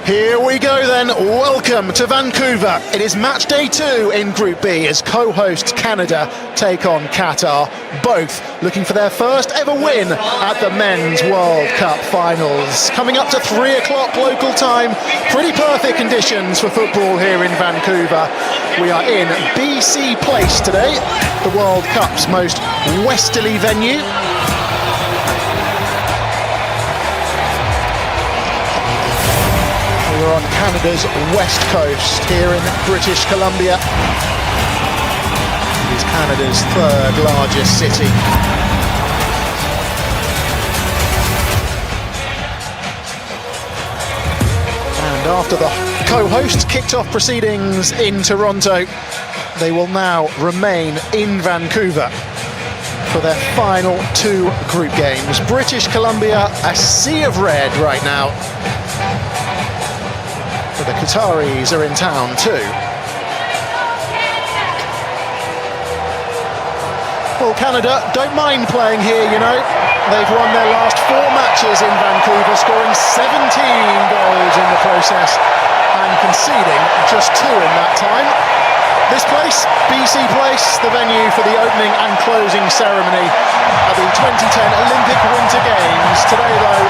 Here we go then, welcome to Vancouver. It is match day 2 in Group B as co-hosts Canada take on Qatar, both looking for their first ever win at the Men's World Cup Finals. Coming up to 3 o'clock local time, pretty perfect conditions for football here in Vancouver. We are in BC Place today, the World Cup's most westerly venue. We're on Canada's west coast here in British Columbia. It is Canada's third largest city. And after the co-hosts kicked off proceedings in Toronto, they will now remain in Vancouver for their final 2 group games. British Columbia, a sea of red right now. The Qataris are in town too. Well, Canada don't mind playing here, you know. They've won their last 4 matches in Vancouver, scoring 17 goals in the process and conceding just 2 in that time. This place, BC Place, the venue for the opening and closing ceremony at the 2010 Olympic Winter Games. Today, though,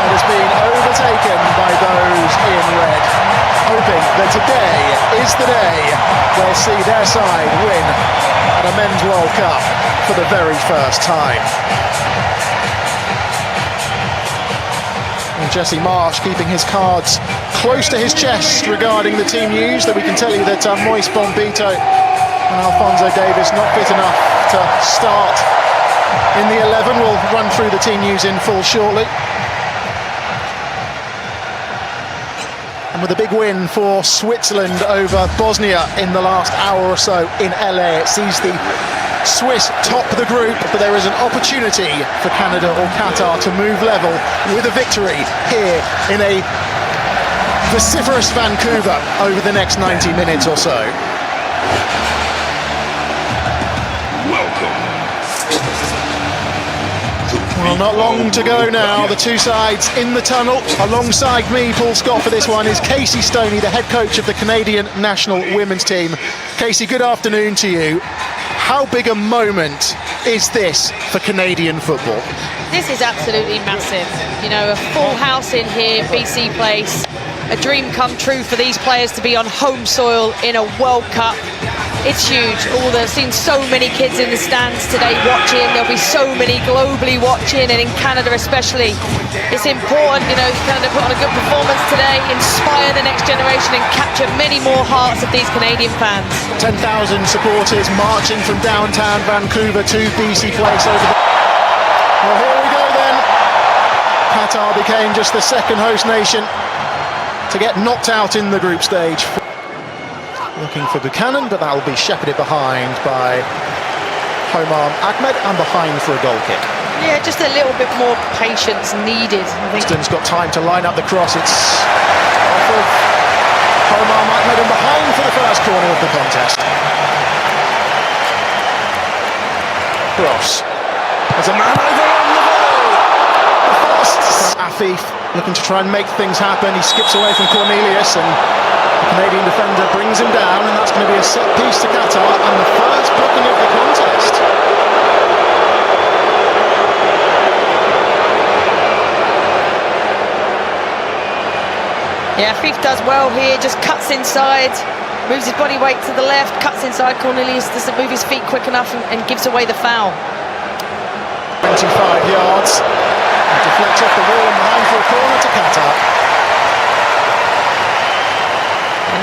it has been overtaken by those in red, hoping that today is the day they'll see their side win at a Men's World Cup for the very first time. And Jesse Marsh keeping his cards close to his chest regarding the team news, that we can tell you that Moise Bombito and Alphonso Davies not fit enough to start in the 11. We'll run through the team news in full shortly. And with a big win for Switzerland over Bosnia in the last hour or so in LA, it sees the Swiss top the group, but there is an opportunity for Canada or Qatar to move level with a victory here in a vociferous Vancouver over the next 90 minutes or so. Well, not long to go now. The 2 sides in the tunnel. Alongside me, Paul Scott, for this one is Casey Stoney, the head coach of the Canadian national women's team. Casey, good afternoon to you. How big a moment is this for Canadian football? This is absolutely massive. You know, a full house in here, BC Place. A dream come true for these players to be on home soil in a World Cup. It's huge. I've seen so many kids in the stands today watching. There'll be so many globally watching, and in Canada especially. It's important, you know, Canada put on a good performance today, inspire the next generation and capture many more hearts of these Canadian fans. 10,000 supporters marching from downtown Vancouver to BC Place over the... Well, here we go then. Qatar became just the second host nation to get knocked out in the group stage. Looking for Buchanan, but that will be shepherded behind by Homam Ahmed and behind for a goal kick. Yeah, just a little bit more patience needed, I think. Houston's got time to line up the cross. It's off of Homam Ahmed and behind for the first corner of the contest. Cross. There's a man over on the ball. The first. Afif looking to try and make things happen. He skips away from Cornelius and the Canadian defender brings him down, and that's going to be a set piece to Qatar and the first booking of the contest. Yeah, Afif does well here, just cuts inside, moves his body weight to the left, cuts inside. Cornelius doesn't move his feet quick enough and gives away the foul. 25 yards, and deflects off the wall and behind for a corner to Qatar.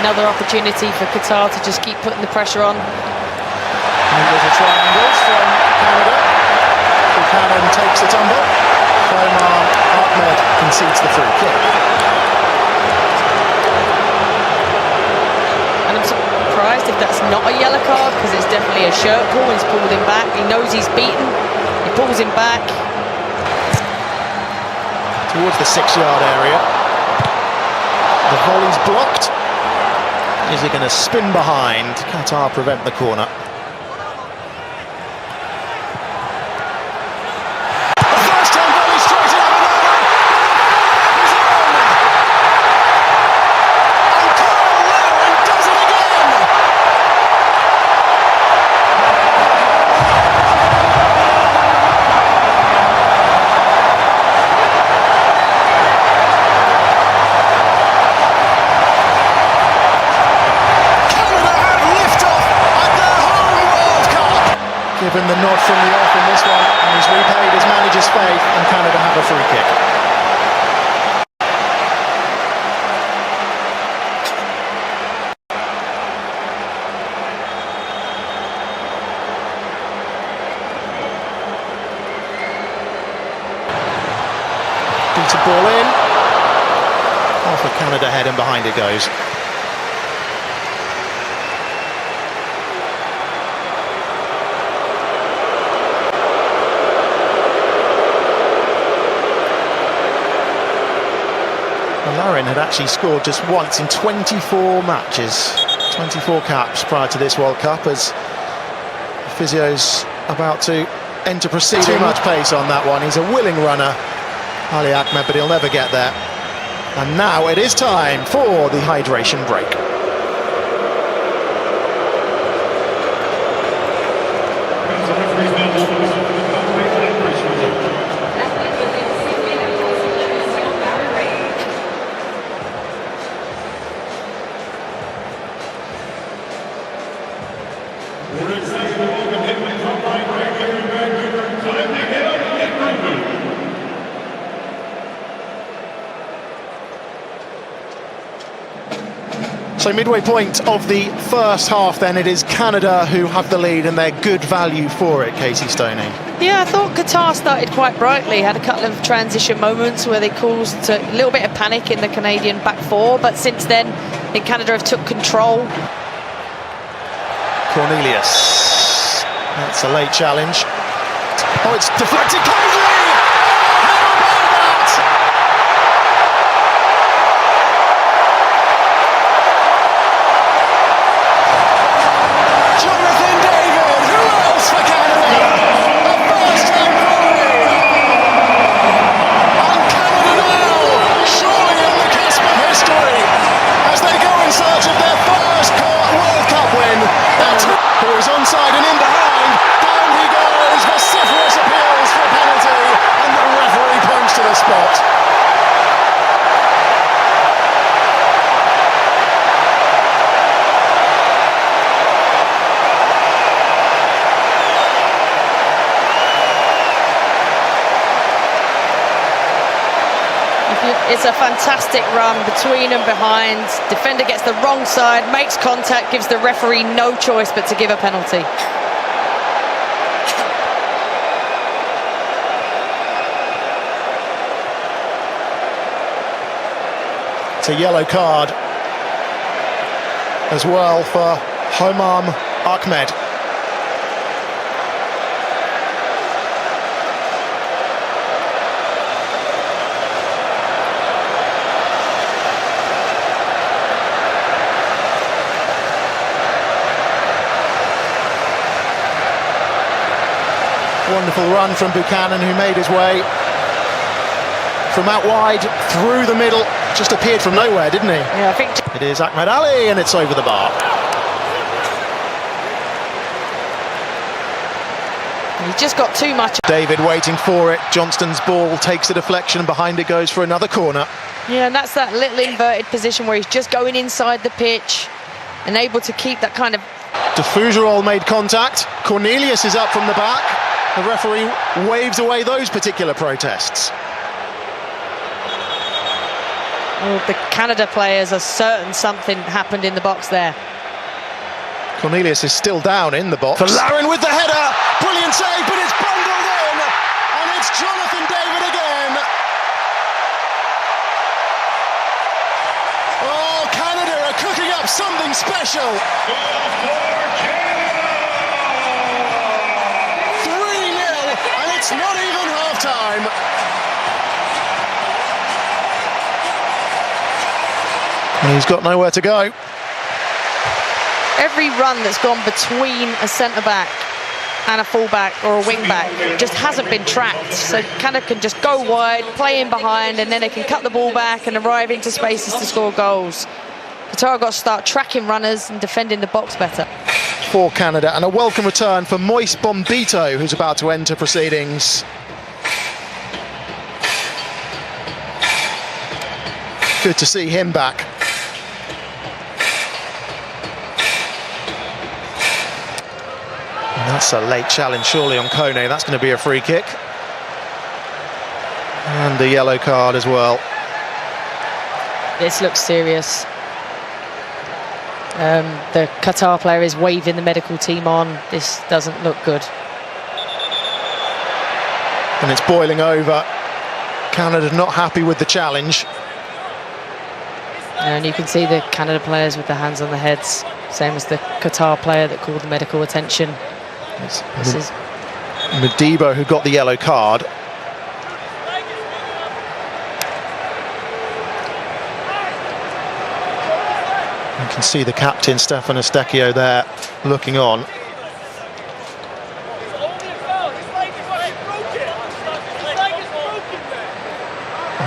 Another opportunity for Qatar to just keep putting the pressure on. And little triangles from Canada. Buchanan takes the tumble. Homam Ahmed concedes the free kick. And I'm surprised if that's not a yellow card, because it's definitely a shirt pull. He's pulled him back. He knows he's beaten. He pulls him back. Towards the 6-yard area. The volley's blocked. Is he going to spin behind? Qatar prevent the corner. given the nod from the off in this one, and he's repaid his manager's faith, and Canada have a free kick. Beat a ball in. Off of Canada head and behind it goes. Larin had actually scored just once in 24 matches, 24 caps prior to this World Cup, as Physio's about to enter proceeding. Too much pace on that one. He's a willing runner, Ali Ahmed, but he'll never get there. And now it is time for the hydration break. So midway point of the first half then, it is Canada who have the lead and they're good value for it, Casey Stoney. Yeah, I thought Qatar started quite brightly, had a couple of transition moments where they caused a little bit of panic in the Canadian back four, but since then I think Canada have took control. Cornelius, that's a late challenge. Oh, it's deflected kindly! Onside and in behind, down he goes, vociferous appeals for a penalty, and the referee points to the spot. It's a fantastic run between and behind. Defender gets the wrong side, makes contact, gives the referee no choice but to give a penalty. It's a yellow card as well for Homam Ahmed. Wonderful run from Buchanan, who made his way from out wide through the middle. Just appeared from nowhere, didn't he? Yeah, I think it is Ahmed Ali, and it's over the bar. He's just got too much. David waiting for it. Johnston's ball takes the deflection, and behind it goes for another corner. Yeah, and that's that little inverted position where he's just going inside the pitch and able to keep that kind of... Defugerol made contact. Cornelius is up from the back. The referee waves away those particular protests. Well, the Canada players are certain something happened in the box there. Cornelius is still down in the box. For Larin with the header. Brilliant save, but it's bundled in. And it's Jonathan David again. Oh, Canada are cooking up something special. 3-0, and it's not even half-time. And he's got nowhere to go. Every run that's gone between a centre-back and a full-back or a wing-back just hasn't been tracked. So Canada can just go wide, play in behind, and then they can cut the ball back and arrive into spaces to score goals. Qatar got to start tracking runners and defending the box better. For Canada, and a welcome return for Moise Bombito, who's about to enter proceedings. Good to see him back. That's a late challenge, surely, on Kone. That's going to be a free kick. And a yellow card as well. This looks serious. The Qatar player is waving the medical team on. This doesn't look good. And it's boiling over. Canada not happy with the challenge. And you can see the Canada players with their hands on their heads, same as the Qatar player that called the medical attention. This is Modibo who got the yellow card. You can see the captain, Stefan Estecchio, there looking on.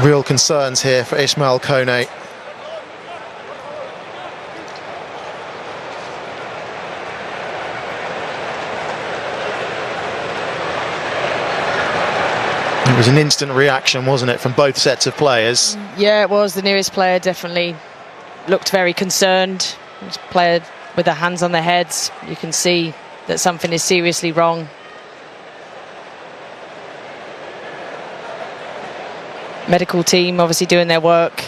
Real concerns here for Ismail Kone. It was an instant reaction, wasn't it, from both sets of players? Yeah, it was. The nearest player definitely looked very concerned. This player with their hands on their heads. You can see that something is seriously wrong. Medical team obviously doing their work.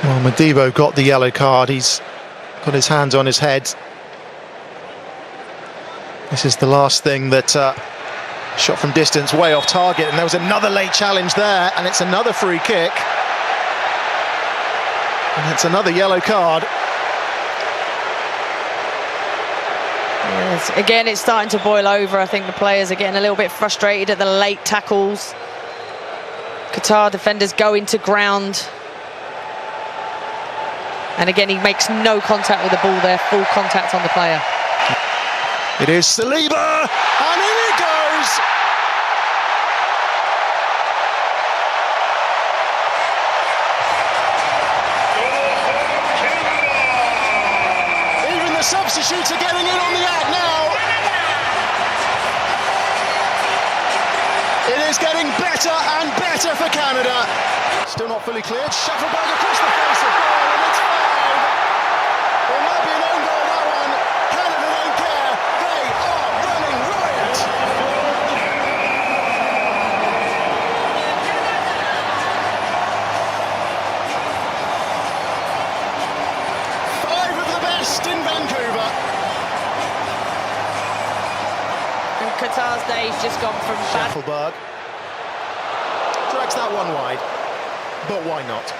Well, Modibo got the yellow card. He's got his hands on his head. This is the last thing that shot from distance, way off target, and there was another late challenge there, and it's another free kick. And it's another yellow card. Yes, again, it's starting to boil over. I think the players are getting a little bit frustrated at the late tackles. Qatar defenders go into ground. And again, he makes no contact with the ball there, full contact on the player. It is Saliba, and in it goes! Even the substitutes are getting in on the act now. It is getting better and better for Canada. Still not fully cleared. Shufflebug across the face of goal, and it's 5. It might be an own goal, that one. Canada don't care. They are running riot. Five of the best in Vancouver. And Qatar's day's just gone from bad. Shufflebug drags that one wide, but why not?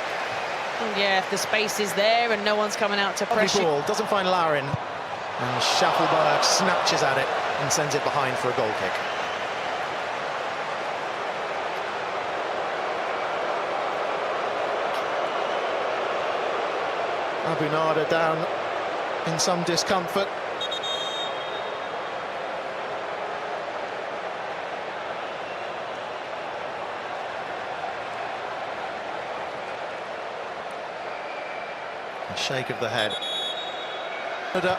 Yeah, if the space is there and no one's coming out to pressure. Ball doesn't find Larin, and Shufflebug snatches at it and sends it behind for a goal kick. Abu Nada down in some discomfort. A shake of the head.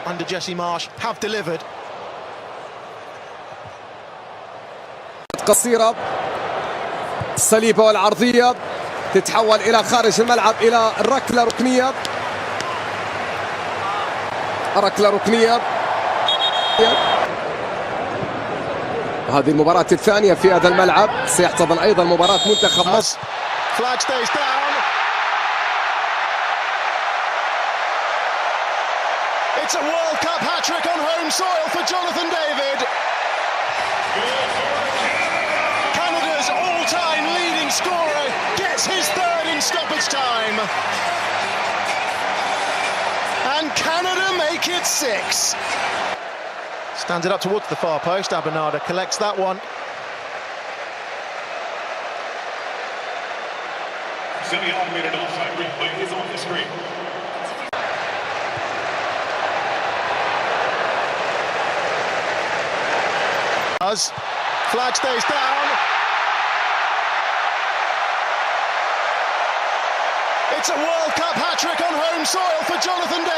Under Jesse Marsh have delivered. قصيرة صليبة والعرضية تتحول إلى خارج الملعب إلى الركلة ركنية. ركلة ركنية. هذه المباراة الثانية في هذا الملعب، سيحتضن أيضا مباراة منتخب مصر. Flag stays down. It's a World Cup hat-trick on home soil for Jonathan David. Canada's all-time leading scorer gets his third in stoppage time. And Canada make it 6. Stands it up towards the far post. Abanada collects that one. Semi-automated offside replay is on the screen. Flag stays down. It's a World Cup hat-trick on home soil for Jonathan David.